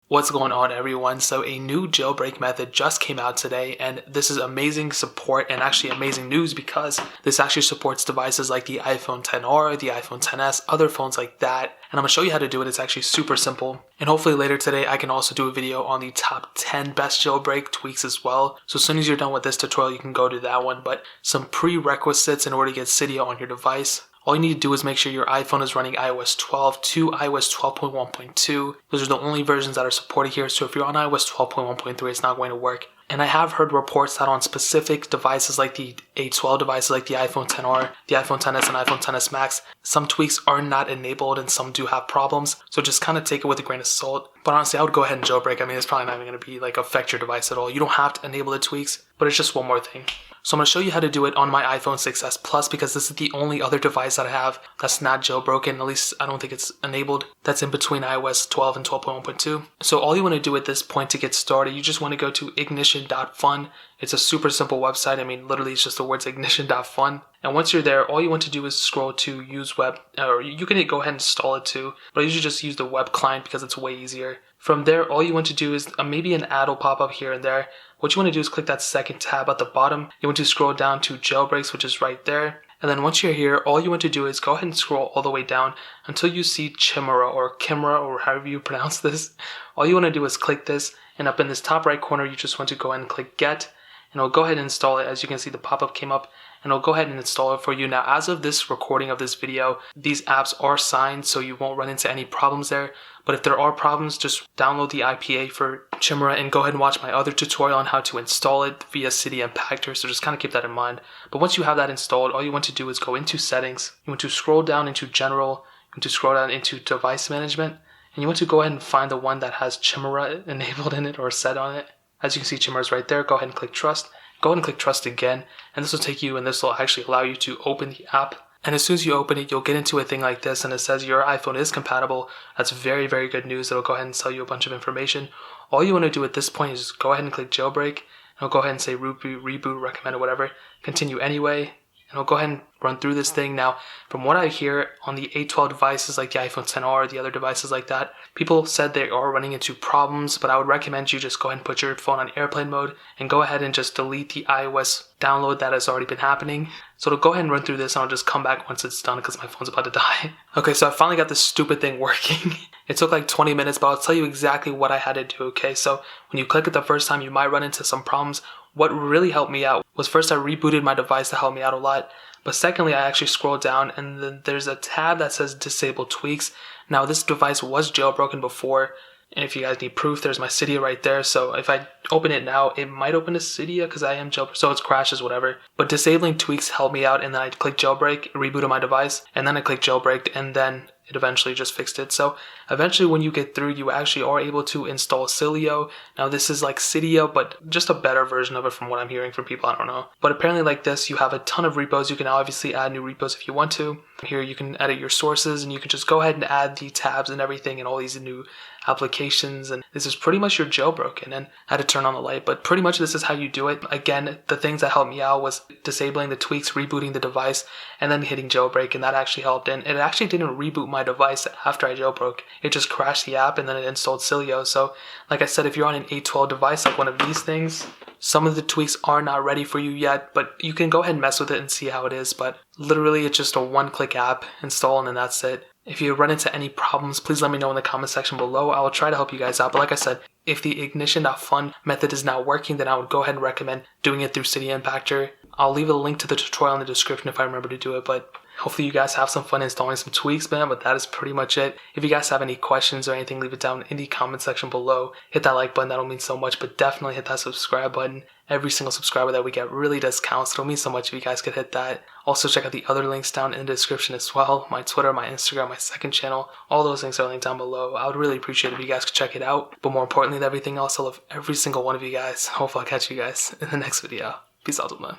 What's going on, everyone? So a new jailbreak method just came out today, and this is amazing support and actually amazing news because this actually supports devices like the iPhone XR, the iPhone XS, other phones like that. And I'm going to show you how to do it. It's actually super simple. And hopefully later today, I can also do a video on the top 10 best jailbreak tweaks as well. So as soon as you're done with this tutorial, you can go to that one. But some prerequisites in order to get Cydia on your device. All you need to do is make sure your iPhone is running iOS 12 to iOS 12.1.2. Those are the only versions that are supported here. So if you're on iOS 12.1.3, it's not going to work. And I have heard reports that on specific devices like the A12 devices like the iPhone XR, the iPhone XS, and iPhone XS Max, some tweaks are not enabled and some do have problems. So just kind of take it with a grain of salt. But honestly, I would go ahead and jailbreak. I mean, it's probably not even going to be like affect your device at all. You don't have to enable the tweaks, but it's just one more thing. So I'm going to show you how to do it on my iPhone 6s Plus because this is the only other device that I have that's not jailbroken. At least I don't think it's enabled. That's in between iOS 12 and 12.1.2. So all you want to do at this point to get started, you just want to go to ignition.fun. It's a super simple website. I mean, literally it's just the words ignition.fun. And once you're there, all you want to do is scroll to use web, or you can go ahead and install it too, but I usually just use the web client because it's way easier. From there, all you want to do is maybe an ad will pop up here and there. What you want to do is click that second tab at the bottom. You want to scroll down to jailbreaks, which is right there. And then once you're here, all you want to do is go ahead and scroll all the way down until you see Chimera or Kimera or however you pronounce this. All you want to do is click this, and up in this top right corner, you just want to go ahead and click Get. And it'll go ahead and install it. As you can see, the pop-up came up and it'll go ahead and install it for you. Now, as of this recording of this video, these apps are signed, so you won't run into any problems there. But if there are problems, just download the IPA for Chimera and go ahead and watch my other tutorial on how to install it via Cydia Impactor. So just kind of keep that in mind. But once you have that installed, all you want to do is go into settings. You want to scroll down into general. You want to scroll down into device management. And you want to go ahead and find the one that has Chimera enabled in it or set on it. As you can see, Chimera is right there. Go ahead and click Trust. Go ahead and click Trust again. And this will take you, and this will actually allow you to open the app. And as soon as you open it, you'll get into a thing like this, and it says your iPhone is compatible. That's very, very good news. It'll go ahead and tell you a bunch of information. All you want to do at this point is just go ahead and click Jailbreak. And it'll go ahead and say reboot, recommend, or whatever. Continue anyway. And I'll go ahead and run through this thing. Now, from what I hear on the A12 devices like the iPhone XR, the other devices like that, people said they are running into problems, but I would recommend you just go ahead and put your phone on airplane mode and go ahead and just delete the iOS download that has already been happening. So it'll go ahead and run through this, and I'll just come back once it's done because my phone's about to die. Okay, so I finally got this stupid thing working. It took like 20 minutes, but I'll tell you exactly what I had to do, okay? So when you click it the first time, you might run into some problems. What really helped me out was first I rebooted my device to help me out a lot. But secondly, I actually scrolled down and then there's a tab that says Disable Tweaks. Now this device was jailbroken before, and if you guys need proof, there's my Cydia right there. So if I open it now, it might open to Cydia because I am jailbroken, so it crashes, whatever. But disabling tweaks helped me out, and then I clicked jailbreak, rebooted my device, and then I clicked jailbreak, and then it eventually just fixed it. So eventually when you get through, you actually are able to install Cydia. Now this is like Cydia, but just a better version of it from what I'm hearing from people, I don't know. But apparently like this, you have a ton of repos. You can obviously add new repos if you want to. Here you can edit your sources, and you can just go ahead and add the tabs and everything and all these new applications, and this is pretty much your jailbroken. And I had to turn on the light, but pretty much this is how you do it. Again, the things that helped me out was disabling the tweaks, rebooting the device, and then hitting jailbreak, and that actually helped. And it actually didn't reboot my device after I jailbroke. It just crashed the app and then it installed Cydia. So like I said, if you're on an A12 device like one of these things, some of the tweaks are not ready for you yet, but you can go ahead and mess with it and see how it is. But literally it's just a one-click app install, and then that's it. If you run into any problems, please let me know in the comment section below. I will try to help you guys out. But like I said, if the ignition.fun method is not working, then I would go ahead and recommend doing it through Cydia Impactor. I'll leave a link to the tutorial in the description if I remember to do it, but hopefully you guys have some fun installing some tweaks, man. But that is pretty much it. If you guys have any questions or anything, leave it down in the comment section below. Hit that like button, that'll mean so much, but definitely hit that subscribe button. Every single subscriber that we get really does count, so it'll mean so much if you guys could hit that. Also check out the other links down in the description as well. My Twitter, my Instagram, my second channel, all those links are linked down below. I would really appreciate it if you guys could check it out. But more importantly than everything else, I love every single one of you guys. Hopefully I'll catch you guys in the next video. Peace out, man.